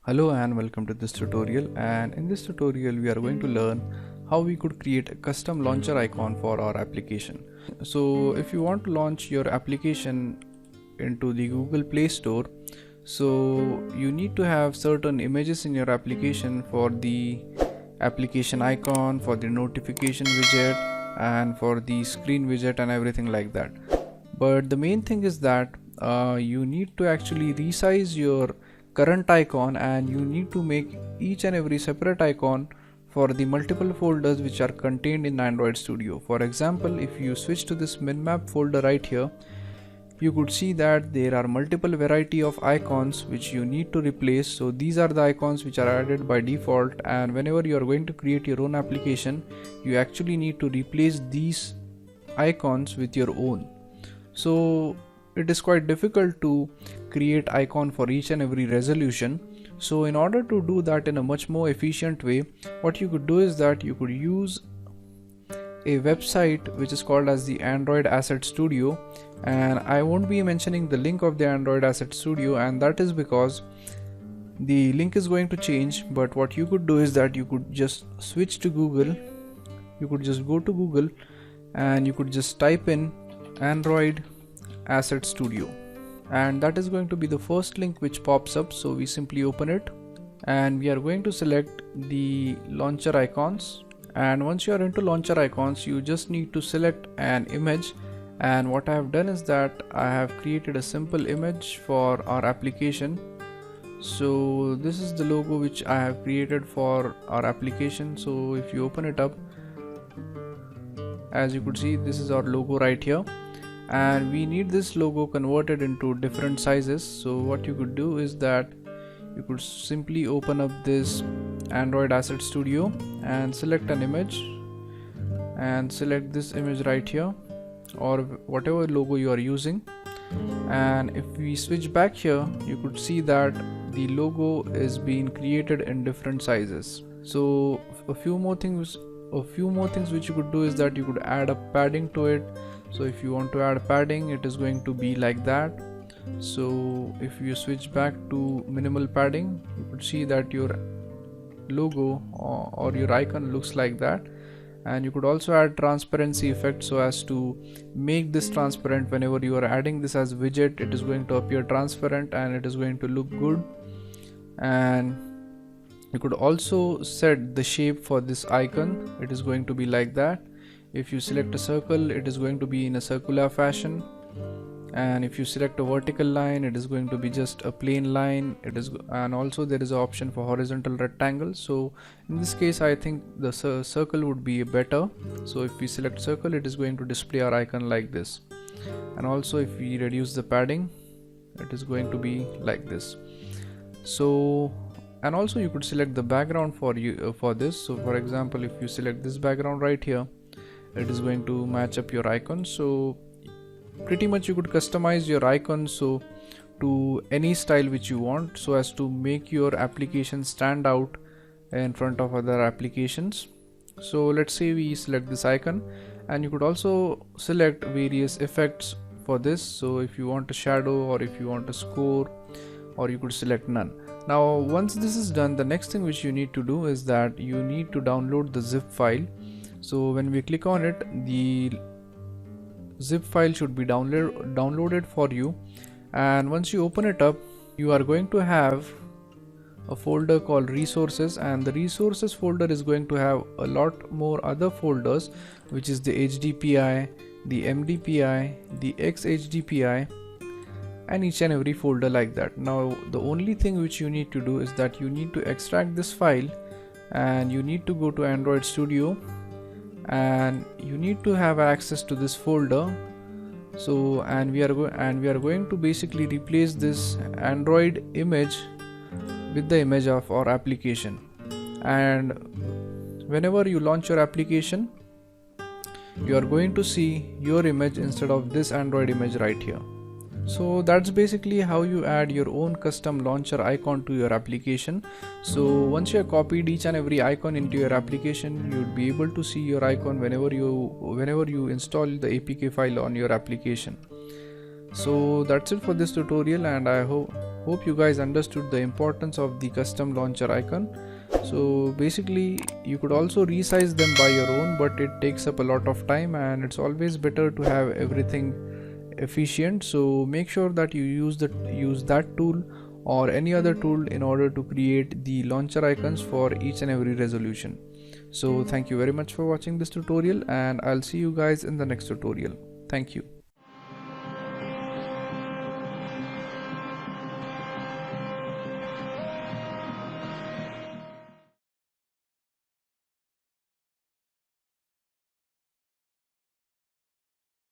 Hello and welcome to this tutorial, and in this tutorial we are going to learn how we could create a custom launcher icon for our application. So if you want to launch your application into the Google Play Store, so you need to have certain images in your application for the application icon, for the notification widget, and for the screen widget and everything like that. But the main thing is that you need to actually resize your current icon, and you need to make each and every separate icon for the multiple folders which are contained in Android Studio. For example, if you switch to this minmap folder right here, you could see that there are multiple variety of icons which you need to replace. So these are the icons which are added by default, and whenever you are going to create your own application, you actually need to replace these icons with your own. So it is quite difficult to create icon for each and every resolution. So in order to do that in a much more efficient way, what you could do is that you could use a website which is called as the Android Asset Studio, and I won't be mentioning the link of the Android Asset Studio, and that is because the link is going to change. But what you could do is that you could just switch to Google, you could just go to Google and you could just type in Android Asset Studio, and that is going to be the first link which pops up. So we simply open it and we are going to select the launcher icons, and once you are into launcher icons, you just need to select an image. And what I have done is that I have created a simple image for our application. So this is the logo which I have created for our application. So if you open it up, as you could see, this is our logo right here, and we need this logo converted into different sizes. So what you could do is that you could simply open up this Android Asset Studio and select an image, and select this image right here, or whatever logo you are using. And if we switch back here, you could see that the logo is being created in different sizes. So a few more things which you could do is that you could add a padding to it. So if you want to add padding, it is going to be like that. So if you switch back to minimal padding, you could see that your logo or your icon looks like that. And you could also add transparency effect so as to make this transparent. Whenever you are adding this as widget, it is going to appear transparent and it is going to look good. And you could also set the shape for this icon. It is going to be like that. If you select a circle, it is going to be in a circular fashion, and if you select a vertical line, it is going to be just a plain line. And also there is an option for horizontal rectangle. So in this case, I think the circle would be better. So if we select circle, it is going to display our icon like this. And also if we reduce the padding, it is going to be like this. So, and also you could select the background for this. So for example, if you select this background right here, it is going to match up your icon. So pretty much you could customize your icon so to any style which you want, so as to make your application stand out in front of other applications. So let's say we select this icon, and you could also select various effects for this. So if you want a shadow, or if you want a score, or you could select none. Now once this is done, the next thing which you need to do is that you need to download the zip file. So when we click on it, the zip file should be downloaded for you. And once you open it up, you are going to have a folder called resources, and the resources folder is going to have a lot more other folders, which is the HDPI, the MDPI, the XHDPI, and each and every folder like that. Now the only thing which you need to do is that you need to extract this file, and you need to go to Android Studio, and you need to have access to this folder. So and we are going to basically replace this Android image with the image of our application. And whenever you launch your application, you are going to see your image instead of this Android image right here. So that's basically how you add your own custom launcher icon to your application. So once you have copied each and every icon into your application, you'd be able to see your icon whenever you install the APK file on your application. So that's it for this tutorial, and I hope you guys understood the importance of the custom launcher icon. So basically you could also resize them by your own, but it takes up a lot of time and it's always better to have everything efficient. So make sure that you use that tool or any other tool in order to create the launcher icons for each and every resolution. So thank you very much for watching this tutorial, and I'll see you guys in the next tutorial. Thank you.